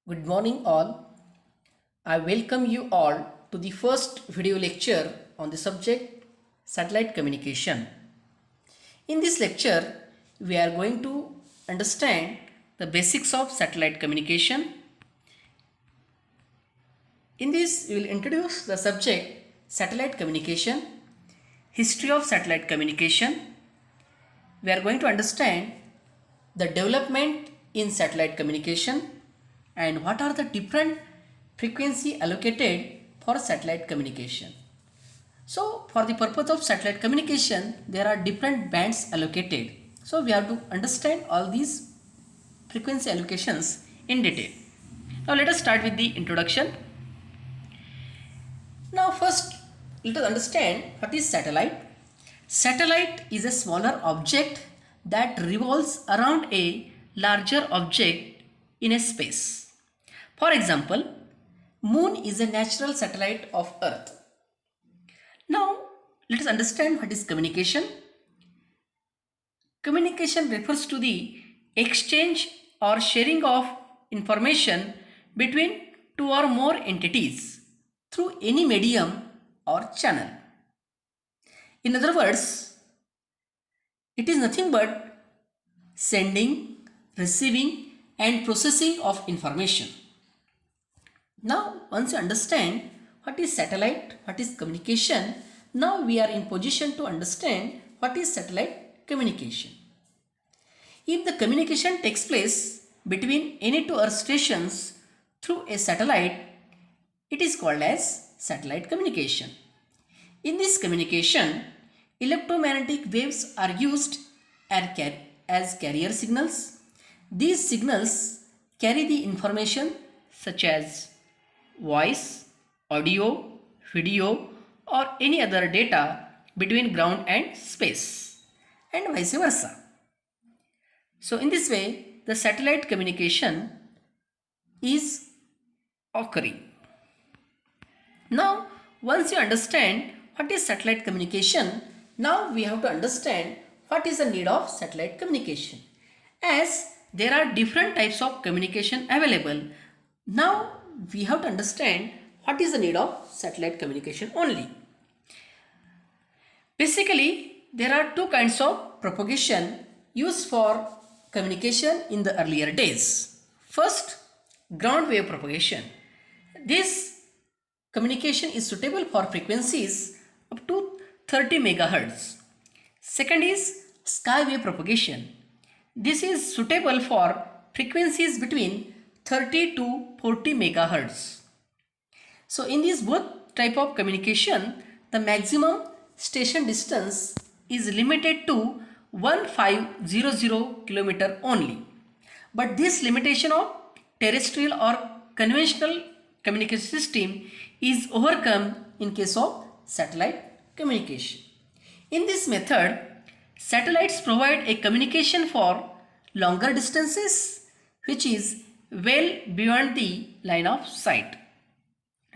Good morning, all. I welcome you all to the first video lecture on the subject satellite communication. In this lecture, we are going to understand the basics of satellite communication. In this, we will introduce the subject satellite communication, history of satellite communication. We are going to understand the development in satellite communication and what are the different frequency allocated for satellite communication. So for the purpose of satellite communication, there are different bands allocated. So we have to understand all these frequency allocations in detail. Now let us start with the introduction. Now first let us understand what is satellite. Satellite is a smaller object that revolves around a larger object in a space. For example, Moon is a natural satellite of Earth. Now let us understand what is communication. Communication refers to the exchange or sharing of information between two or more entities through any medium or channel. In other words, it is nothing but sending, receiving, and processing of information. Now, once you understand what is satellite, what is communication, now we are in position to understand what is satellite communication. If the communication takes place between any two earth stations through a satellite, it is called as satellite communication. In this communication, electromagnetic waves are used as carrier signals. These signals carry the information such as voice, audio, video, or any other data between ground and space, and vice versa. So in this way, the satellite communication is occurring. Now, once you understand what is satellite communication, now we have to understand what is the need of satellite communication. As there are different types of communication available, now we have to understand what is the need of satellite communication only. Basically, there are two kinds of propagation used for communication in the earlier days. First, ground wave propagation. This communication is suitable for frequencies up to 30 megahertz. Second is sky wave propagation. This is suitable for frequencies between 30 to 40 megahertz. So in this both type of communication, the maximum station distance is limited to 1500 kilometer only. But this limitation of terrestrial or conventional communication system is overcome in case of satellite communication. In this method, satellites provide a communication for longer distances which is well beyond the line of sight.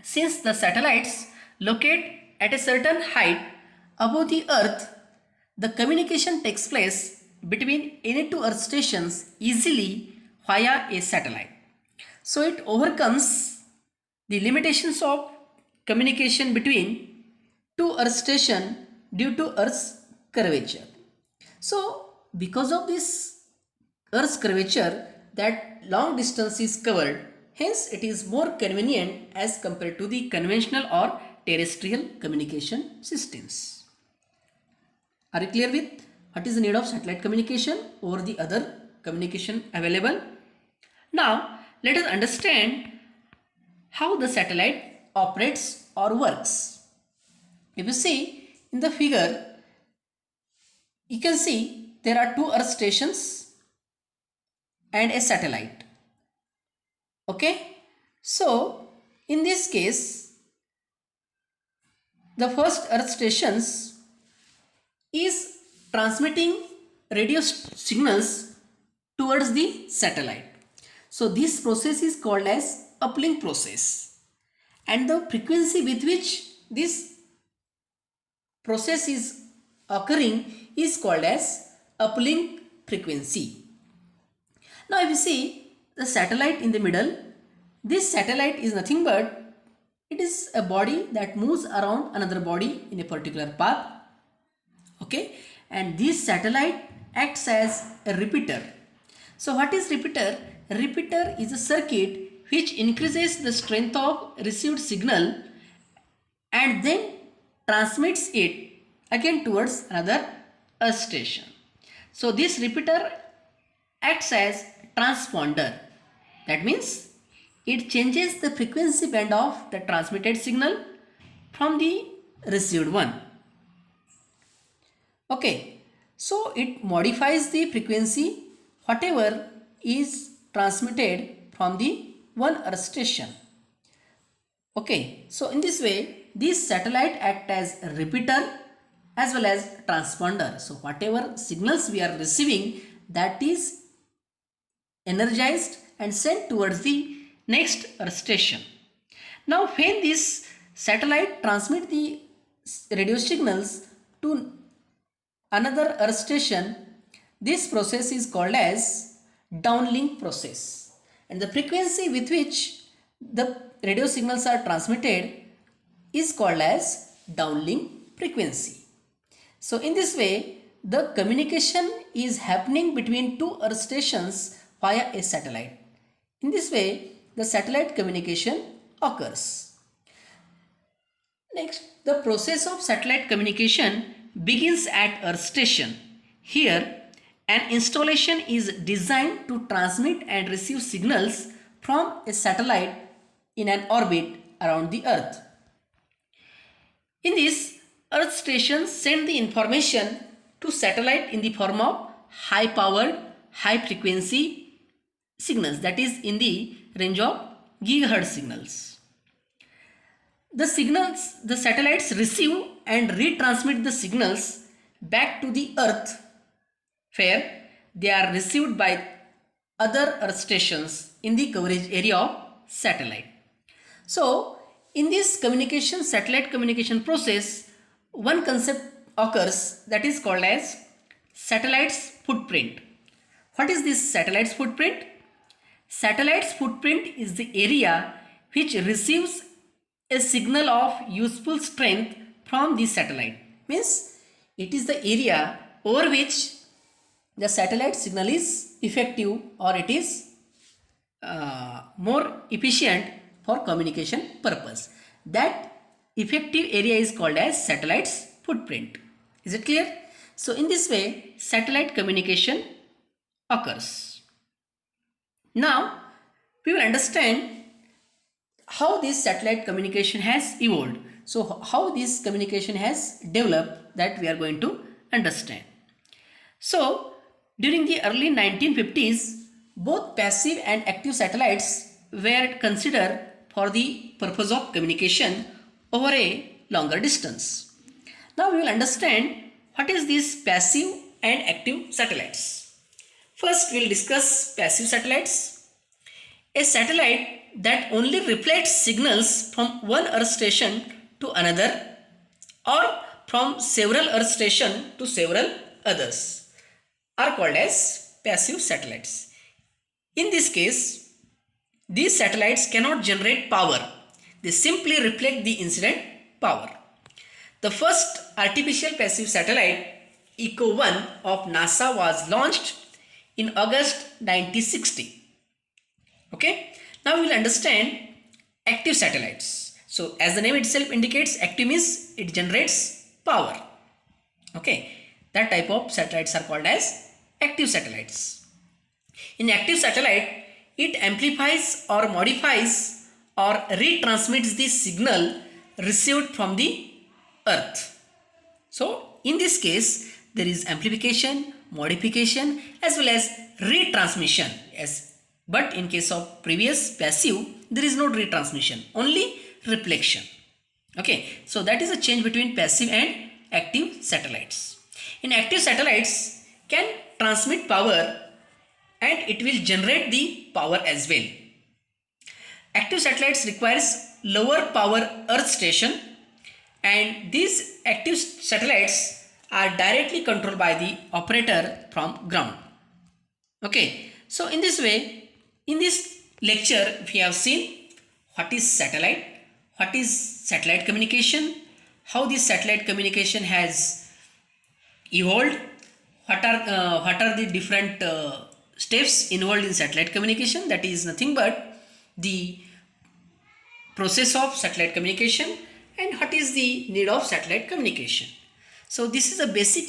Since the satellites locate at a certain height above the earth, the communication takes place between any two earth stations easily via a satellite. So it overcomes the limitations of communication between two earth stations due to earth's curvature. So because of this earth's curvature, that long distance is covered, hence it is more convenient as compared to the conventional or terrestrial communication systems. Are you clear with what is the need of satellite communication over the other communication available? Now let us understand how the satellite operates or works. If you see in the figure, you can see there are two earth stations and a satellite. Okay, so in this case, the first earth stations is transmitting radio signals towards the satellite. So this process is called as uplink process, and the frequency with which this process is occurring is called as uplink frequency. Now if you see the satellite in the middle, This satellite is nothing but it is a body that moves around another body in a particular path. Okay, and this satellite acts as a repeater. So what is repeater? Repeater is a circuit which increases the strength of received signal and then transmits it again towards another earth station. So this repeater acts as transponder. That means it changes the frequency band of the transmitted signal from the received one. Okay, so it modifies the frequency whatever is transmitted from the one earth station. Okay, so in this way, these satellite act as a repeater as well as transponder. So whatever signals we are receiving, that is energized and sent towards the next earth station. Now when this satellite transmit the radio signals to another earth station, this process is called as downlink process, and the frequency with which the radio signals are transmitted is called as downlink frequency. So in this way, the communication is happening between two earth stations via a satellite. In this way, the satellite communication occurs. Next, the process of satellite communication begins at earth station. Here, an installation is designed to transmit and receive signals from a satellite in an orbit around the earth. In this, earth stations send the information to satellite in the form of high powered, high frequency signals, that is in the range of gigahertz signals. The satellites receive and retransmit the signals back to the earth, where they are received by other earth stations in the coverage area of satellite. So in this satellite communication process, one concept occurs that is called as satellite's footprint. What is this satellite's footprint? Satellite's footprint is the area which receives a signal of useful strength from the satellite. Means it is the area over which the satellite signal is effective, or it is more efficient for communication purpose. That effective area is called as satellite's footprint. Is it clear? So in this way, satellite communication occurs. Now we will understand how this satellite communication has evolved. So how this communication has developed, that we are going to understand. So during the early 1950s, both passive and active satellites were considered for the purpose of communication over a longer distance. Now we will understand what is these passive and active satellites. First we will discuss passive satellites. A satellite that only reflects signals from one earth station to another, or from several earth stations to several others, are called as passive satellites. In this case, these satellites cannot generate power. They simply reflect the incident power. The first artificial passive satellite, ECO-1 of NASA, was launched in August 1960. Okay. Now we will understand active satellites. So as the name itself indicates, active means it generates power. Okay. That type of satellites are called as active satellites. In active satellite, it amplifies or modifies or retransmits the signal received from the earth. So in this case, there is amplification, modification as well as retransmission. But in case of previous passive, there is no retransmission, only reflection. Okay, so that is a change between passive and active satellites. In active satellites can transmit power and it will generate the power as well. Active satellites requires lower power earth station, and these active satellites are directly controlled by the operator from ground. Okay, so in this way, in this lecture we have seen what is satellite, what is satellite communication, how this satellite communication has evolved, what are the different steps involved in satellite communication. That is nothing but the process of satellite communication and what is the need of satellite communication. So this is a basic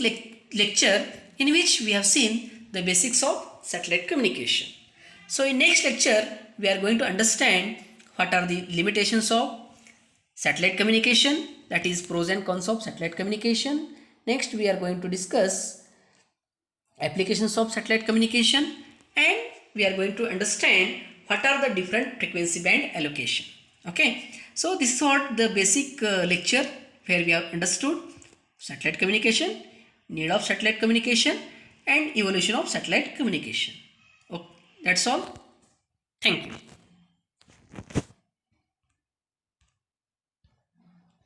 lecture in which we have seen the basics of satellite communication. So in next lecture we are going to understand what are the limitations of satellite communication, that is pros and cons of satellite communication. Next we are going to discuss applications of satellite communication, and we are going to understand what are the different frequency band allocation. Okay, so this is what the basic lecture where we have understood satellite communication, need of satellite communication and evolution of satellite communication. Okay, that's all. Thank you.